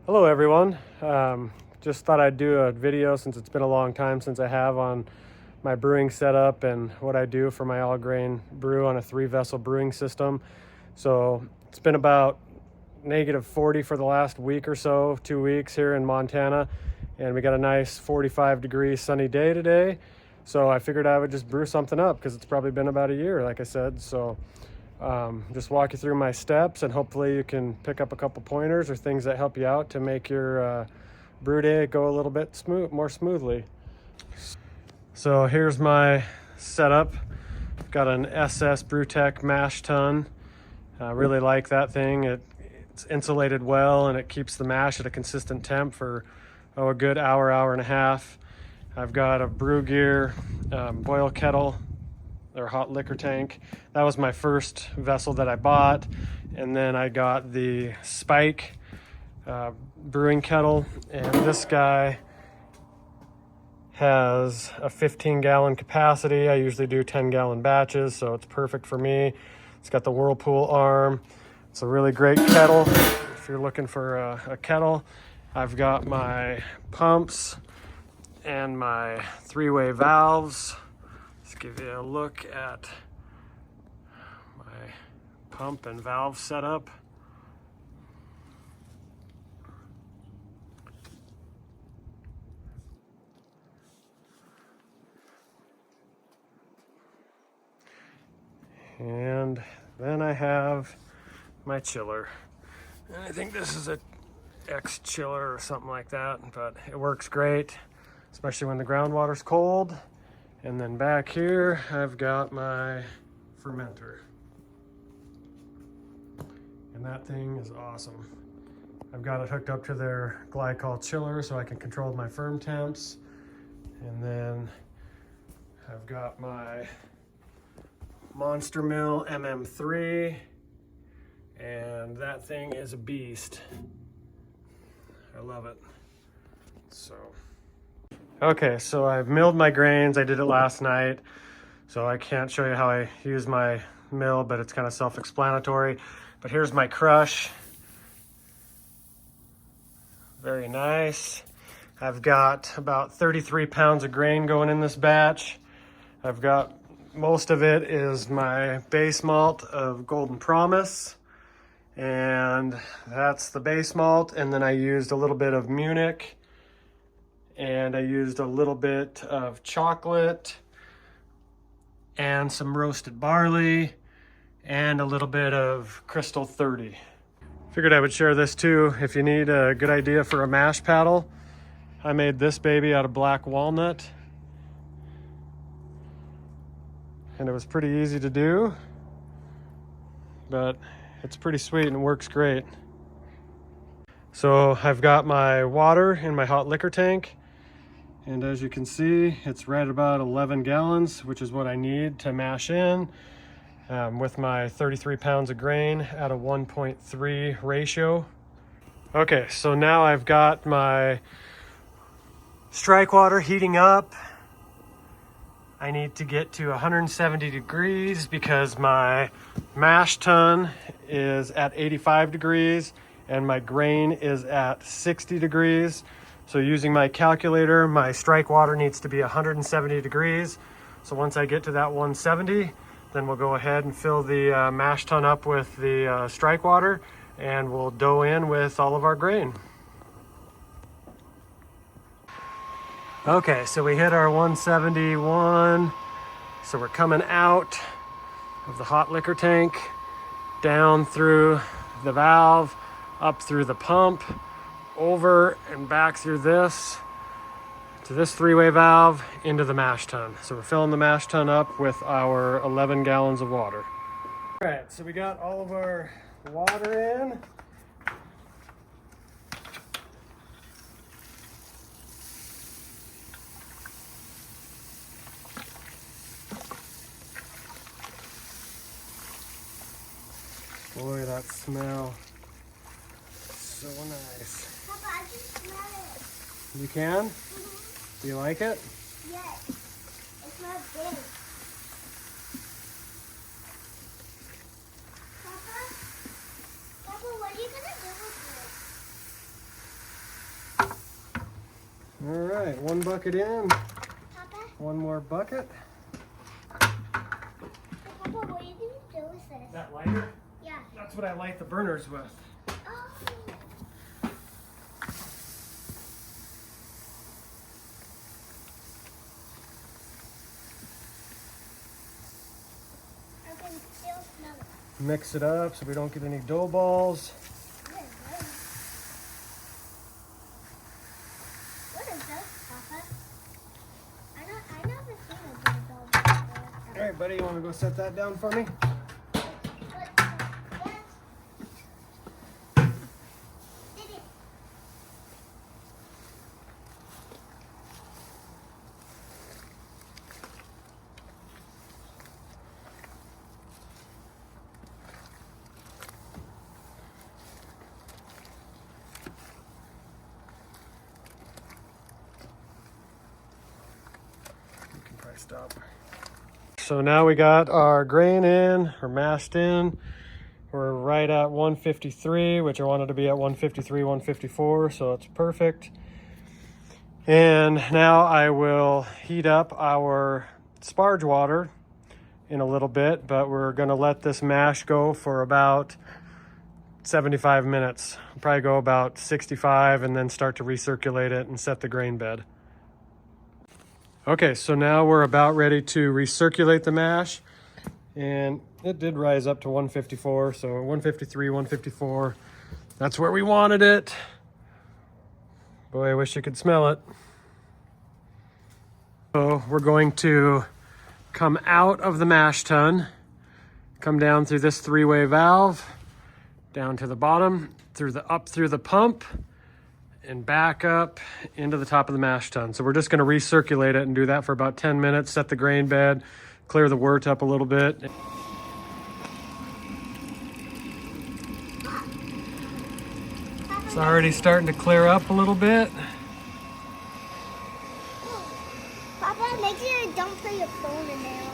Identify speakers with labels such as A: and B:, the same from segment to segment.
A: Hello everyone. Just thought I'd do a video since it's been a long time since I have on my brewing setup and what I do for my all grain brew on a 3-vessel brewing system. So it's been about -40 for the last week or so, 2 weeks here in Montana, and we got a nice 45-degree sunny day today. So I figured I would just brew something up because it's probably been about a year, like I said. So just walk you through my steps, and hopefully you can pick up a couple pointers or things that help you out to make your brew day go a little bit more smoothly. So here's my setup. I've got an SS Brewtech mash tun. I really like that thing. It's insulated well, and it keeps the mash at a consistent temp for a good hour and a half. I've got a brew gear boil kettle or hot liquor tank. That was my first vessel that I bought. And then I got the Spike brewing kettle, and this guy has a 15-gallon capacity. I usually do 10-gallon batches, so it's perfect for me. It's got the Whirlpool arm. It's a really great kettle if you're looking for a kettle. I've got my pumps and my 3-way valves. Let's give you a look at my pump and valve setup. And then I have my chiller. And I think this is a X chiller or something like that, but it works great, especially when the groundwater's cold. And then back here, I've got my fermenter. And that thing is awesome. I've got it hooked up to their glycol chiller so I can control my firm temps. And then I've got my Monster Mill MM3, and that thing is a beast. I love it. Okay, so I've milled my grains. I did it last night, so I can't show you how I use my mill, but it's kind of self-explanatory. But here's my crush. Very nice. I've got about 33 pounds of grain going in this batch. I've got most of it is my base malt of Golden Promise, and that's the base malt. And then I used a little bit of Munich, and I used a little bit of chocolate and some roasted barley and a little bit of Crystal 30. Figured I would share this too. If you need a good idea for a mash paddle, I made this baby out of black walnut, and it was pretty easy to do, but it's pretty sweet and it works great. So I've got my water in my hot liquor tank, and as you can see, it's right about 11 gallons, which is what I need to mash in with my 33 pounds of grain at a 1.3 ratio. Okay, so now I've got my strike water heating up. I need to get to 170 degrees because my mash tun is at 85 degrees and my grain is at 60 degrees. So using my calculator, my strike water needs to be 170 degrees. So once I get to that 170, then we'll go ahead and fill the mash tun up with the strike water, and we'll dough in with all of our grain. Okay, so we hit our 171. So we're coming out of the hot liquor tank, down through the valve, up through the pump, over and back through this, to this 3-way valve, into the mash tun. So we're filling the mash tun up with our 11 gallons of water. All right, so we got all of our water in. Boy, that smell. So nice.
B: Papa, I can smell it.
A: You can?
B: Mm-hmm.
A: Do you like it?
B: Yes. It smells good. Papa, what are you going to do with
A: All right, one bucket in,
B: Papa?
A: one more bucket.
B: Papa, what are you going to do with this?
A: That lighter?
B: Yeah.
A: That's what I light the burners with.
B: Oh. I can still smell it.
A: Mix it up so we don't get any dough balls.
B: What is this, Papa? I never seen a bulldog before.
A: All right, buddy, you want to go set that down for me? Stop. So now we got our grain in, or mashed in. We're right at 153, which I wanted to be at 153, 154, so it's perfect. And now I will heat up our sparge water in a little bit, but we're gonna let this mash go for about 75 minutes. Probably go about 65 and then start to recirculate it and set the grain bed. Okay, so now we're about ready to recirculate the mash, and it did rise up to 154, so 153, 154, that's where we wanted it. Boy, I wish you could smell it. So we're going to come out of the mash tun, come down through this three-way valve, down to the bottom, up through the pump, and back up into the top of the mash tun. So we're just going to recirculate it and do that for about 10 minutes, set the grain bed, clear the wort up a little bit. It's already starting to clear up a little bit.
B: Papa, make sure you don't put your phone in there.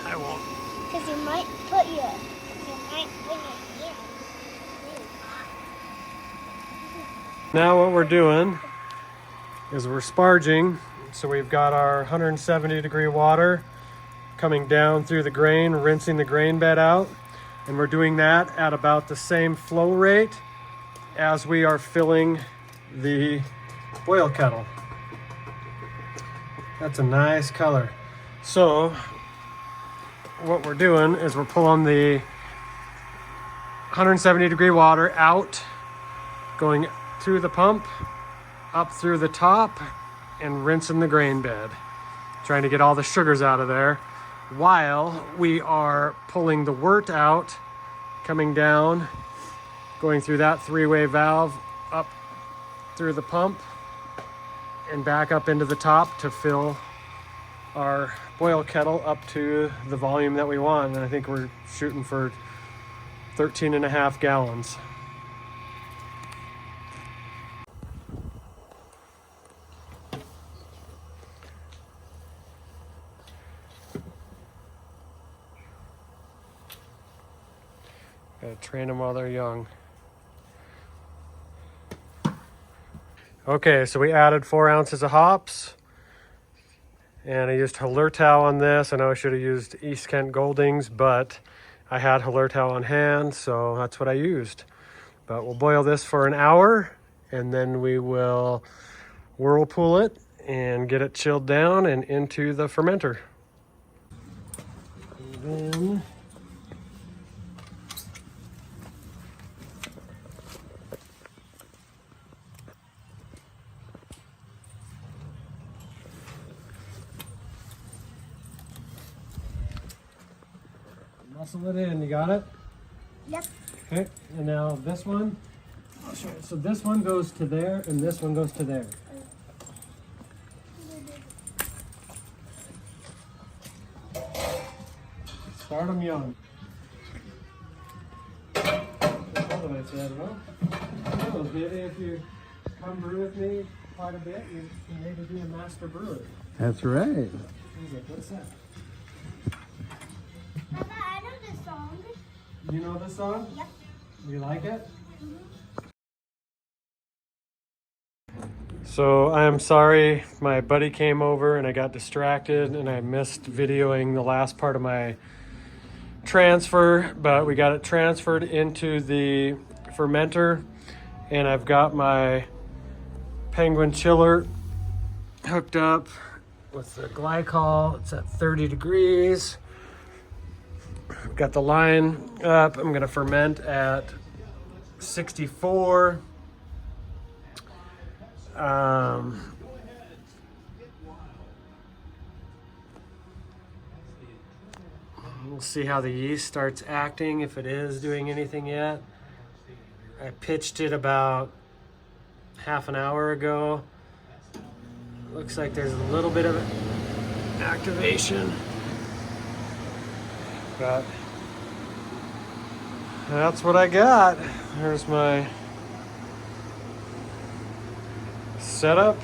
A: I won't.
B: Because you might put your hand.
A: Now what we're doing is we're sparging. So we've got our 170-degree water coming down through the grain, rinsing the grain bed out. And we're doing that at about the same flow rate as we are filling the boil kettle. That's a nice color. So what we're doing is we're pulling the 170-degree water out, going through the pump, up through the top, and rinsing the grain bed. Trying to get all the sugars out of there while we are pulling the wort out, coming down, going through that three-way valve, up through the pump, and back up into the top to fill our boil kettle up to the volume that we want. And I think we're shooting for 13.5 gallons. Gotta train them while they're young. Okay, so we added 4 ounces of hops. And I used Hallertau on this. I know I should have used East Kent Goldings, but I had Hallertau on hand, so that's what I used. But we'll boil this for an hour, and then we will whirlpool it and get it chilled down and into the fermenter. And then muscle it in. You got it?
B: Yep.
A: Okay, and now this one, I'll show you. So this one goes to there, and this one goes to there. Start them young. Otherwise, well, who knows, maybe if you come brew with me quite a bit, you can maybe be a master brewer.
C: That's right.
A: He's like, what's that?
B: Papa, I know this song.
A: You know this song?
B: Yep.
A: You like it? So I'm sorry, my buddy came over and I got distracted and I missed videoing the last part of my transfer, but we got it transferred into the fermenter, and I've got my Penguin chiller hooked up with the glycol. It's at 30 degrees. Got the line up. I'm gonna ferment at 64. We'll see how the yeast starts acting, if it is doing anything yet. I pitched it about half an hour ago. Looks like there's a little bit of activation, but that's what I got. There's my setup.